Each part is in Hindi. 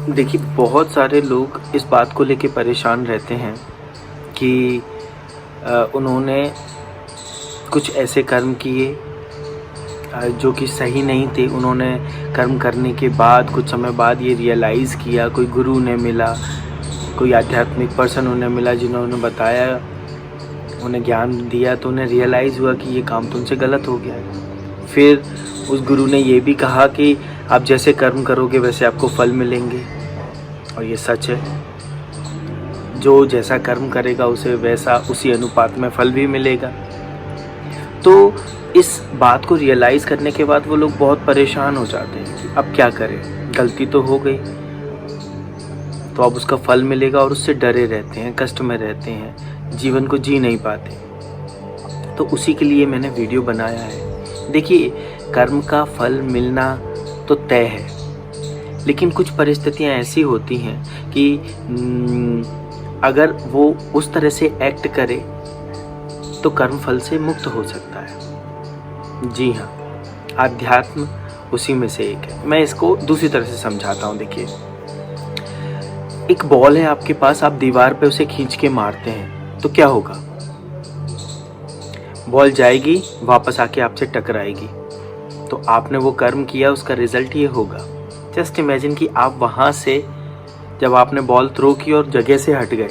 देखिए, बहुत सारे लोग इस बात को लेके परेशान रहते हैं कि उन्होंने कुछ ऐसे कर्म किए जो कि सही नहीं थे। उन्होंने कर्म करने के बाद कुछ समय बाद ये रियलाइज़ किया, कोई गुरु उन्हें मिला, कोई आध्यात्मिक पर्सन उन्हें मिला जिन्होंने बताया, उन्हें ज्ञान दिया, तो उन्हें रियलाइज़ हुआ कि ये काम तो उनसे गलत हो गया है। फिर उस गुरु ने ये भी कहा कि आप जैसे कर्म करोगे वैसे आपको फल मिलेंगे, और ये सच है। जो जैसा कर्म करेगा उसे वैसा उसी अनुपात में फल भी मिलेगा। तो इस बात को रियलाइज़ करने के बाद वो लोग बहुत परेशान हो जाते हैं कि अब क्या करें, गलती तो हो गई, तो अब उसका फल मिलेगा, और उससे डरे रहते हैं, कष्ट में रहते हैं, जीवन को जी नहीं पाते। तो उसी के लिए मैंने वीडियो बनाया है। देखिए, कर्म का फल मिलना तो तय है, लेकिन कुछ परिस्थितियाँ ऐसी होती हैं कि अगर वो उस तरह से एक्ट करे तो कर्म फल से मुक्त हो सकता है। जी हाँ, आध्यात्म उसी में से एक है। मैं इसको दूसरी तरह से समझाता हूँ। देखिए, एक बॉल है आपके पास, आप दीवार पे उसे खींच के मारते हैं तो क्या होगा? बॉल जाएगी, वापस आके आपसे टकराएगी। तो आपने वो कर्म किया, उसका रिजल्ट ये होगा। जस्ट इमेजिन कि आप वहाँ से जब आपने बॉल थ्रो की और जगह से हट गए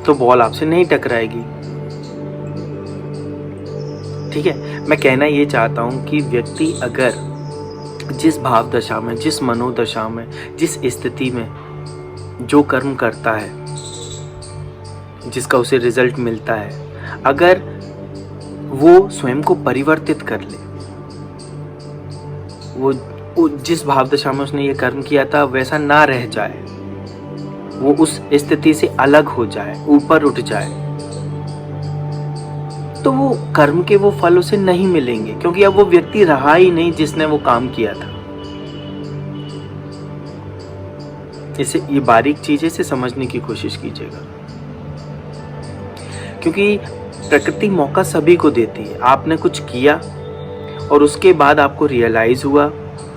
तो बॉल आपसे नहीं टकराएगी। ठीक है, मैं कहना ये चाहता हूँ कि व्यक्ति अगर जिस भाव दशा में, जिस मनोदशा में, जिस स्थिति में जो कर्म करता है, जिसका उसे रिजल्ट मिलता है, अगर वो स्वयं को परिवर्तित कर ले, वो जिस भाव दशा में उसने ये कर्म किया था वैसा ना रह जाए, वो उस स्थिति से अलग हो जाए, ऊपर उठ जाए, तो वो कर्म के वो फल उसे नहीं मिलेंगे, क्योंकि अब वो व्यक्ति रहा ही नहीं जिसने वो काम किया था। इसे, ये बारीक चीजें से समझने की कोशिश कीजिएगा, क्योंकि प्रकृति मौका सभी को देती है। आपने कुछ किया और उसके बाद आपको रियलाइज हुआ,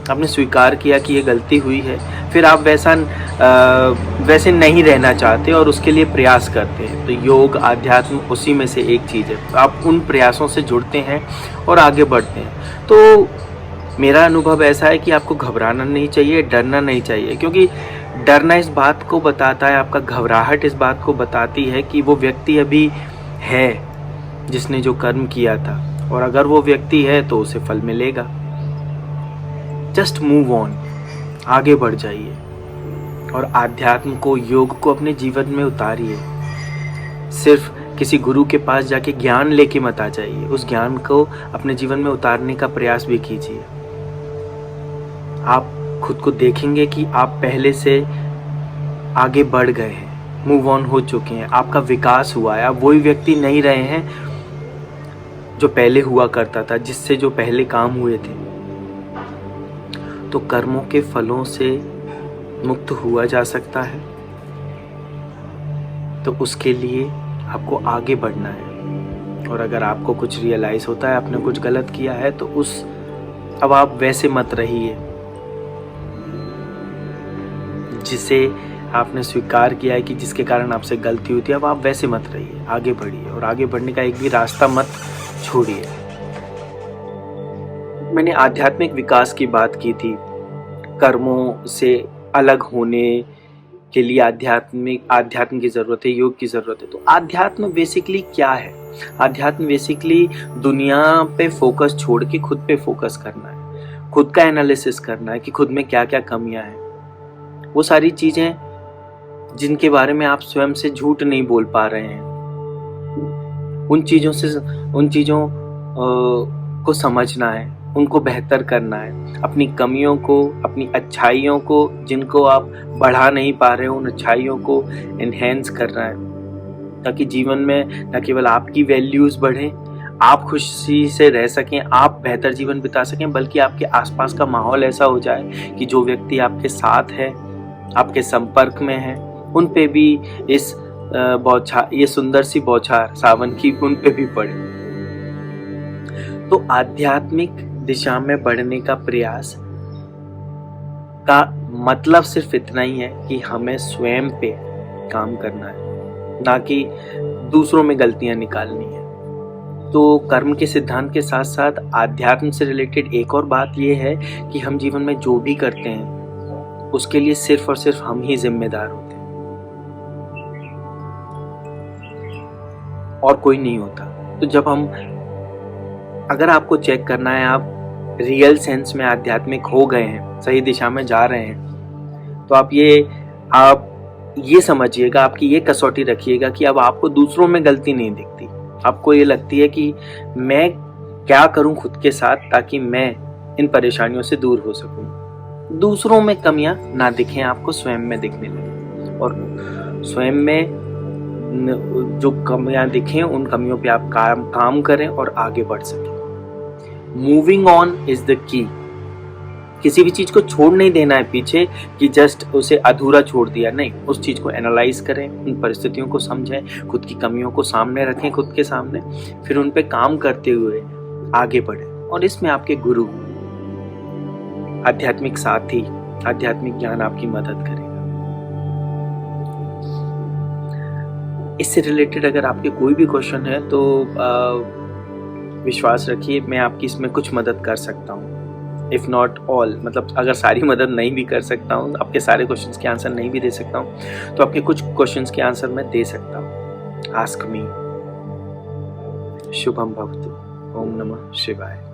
आपने स्वीकार किया कि ये गलती हुई है, फिर आप वैसे नहीं रहना चाहते और उसके लिए प्रयास करते हैं। तो योग, आध्यात्म उसी में से एक चीज़ है। आप उन प्रयासों से जुड़ते हैं और आगे बढ़ते हैं। तो मेरा अनुभव ऐसा है कि आपको घबराना नहीं चाहिए, डरना नहीं चाहिए, क्योंकि डरना इस बात को बताता है, आपका घबराहट इस बात को बताती है कि वो व्यक्ति अभी है जिसने जो कर्म किया था, और अगर वो व्यक्ति है तो उसे फल मिलेगा। जस्ट मूव ऑन, आगे बढ़ जाइए और आध्यात्म को, योग को अपने जीवन में उतारिए। सिर्फ किसी गुरु के पास जाके ज्ञान लेके मत आ जाइए, उस ज्ञान को अपने जीवन में उतारने का प्रयास भी कीजिए। आप खुद को देखेंगे कि आप पहले से आगे बढ़ गए हैं, मूव ऑन हो चुके हैं, आपका विकास हुआ है। आप वही व्यक्ति नहीं रहे हैं जो पहले हुआ करता था, जिससे जो पहले काम हुए थे। तो कर्मों के फलों से मुक्त हुआ जा सकता है, तो उसके लिए आपको आगे बढ़ना है। और अगर आपको कुछ रियलाइज होता है आपने कुछ गलत किया है, तो अब आप वैसे मत रहिए जिसे आपने स्वीकार किया है कि जिसके कारण आपसे गलती हुई थी। अब आप वैसे मत रहिए, आगे बढ़िए, और आगे बढ़ने का एक भी रास्ता मत छोड़िए। मैंने आध्यात्मिक विकास की बात की थी, कर्मों से अलग होने के लिए आध्यात्म की ज़रूरत है, योग की ज़रूरत है। तो आध्यात्म बेसिकली क्या है? आध्यात्म बेसिकली दुनिया पे फोकस छोड़ के खुद पे फोकस करना है, खुद का एनालिसिस करना है कि खुद में क्या क्या कमियां हैं। वो सारी चीज़ें जिनके बारे में आप स्वयं से झूठ नहीं बोल पा रहे हैं, उन चीज़ों को समझना है, उनको बेहतर करना है। अपनी कमियों को, अपनी अच्छाइयों को, जिनको आप बढ़ा नहीं पा रहे हो, उन अच्छाइयों को एनहेंस करना है, ताकि जीवन में न केवल आपकी वैल्यूज़ बढ़े, आप खुशी से रह सकें, आप बेहतर जीवन बिता सकें, बल्कि आपके आसपास का माहौल ऐसा हो जाए कि जो व्यक्ति आपके साथ है, आपके संपर्क में है, उन पे भी ये सुंदर सी बौछार सावन की उन पे भी पड़े। तो आध्यात्मिक दिशा में बढ़ने का प्रयास का मतलब सिर्फ इतना ही है कि हमें स्वयं पे काम करना है, ना कि दूसरों में गलतियां निकालनी है। तो कर्म के सिद्धांत के साथ साथ आध्यात्म से रिलेटेड एक और बात यह है कि हम जीवन में जो भी करते हैं उसके लिए सिर्फ और सिर्फ हम ही जिम्मेदार होते हैं और कोई नहीं होता। तो जब हम, अगर आपको चेक करना है आप रियल सेंस में आध्यात्मिक हो गए हैं, सही दिशा में जा रहे हैं, तो आप ये समझिएगा, आपकी ये कसौटी रखिएगा कि अब आपको दूसरों में गलती नहीं दिखती। आपको ये लगती है कि मैं क्या करूं खुद के साथ ताकि मैं इन परेशानियों से दूर हो सकूं। दूसरों में कमियां ना दिखें, आपको स्वयं में दिखने लगे, और स्वयं में जो कमियां दिखें उन कमियों पे आप काम करें और आगे बढ़ सकें। Moving on is the key. किसी भी चीज को छोड़ नहीं देना है पीछे कि जस्ट उसे अधूरा छोड़ दिया, नहीं, उस चीज को एनालाइज करें, उन परिस्थितियों को समझें, खुद की कमियों को सामने रखें खुद के सामने, फिर उन पे काम करते हुए आगे बढ़ें। और इसमें आपके गुरु, आध्यात्मिक साथी, आध्यात्मिक ज्ञान आपकी मदद करेगा। इससे रिलेटेड अगर आपके कोई भी क्वेश्चन है तो विश्वास रखिए मैं आपकी इसमें कुछ मदद कर सकता हूँ। इफ नॉट ऑल, मतलब अगर सारी मदद नहीं भी कर सकता हूँ, आपके सारे क्वेश्चंस के आंसर नहीं भी दे सकता हूँ, तो आपके कुछ क्वेश्चंस के आंसर मैं दे सकता हूँ। Ask me. शुभम भवतु। ओम नमः शिवाय।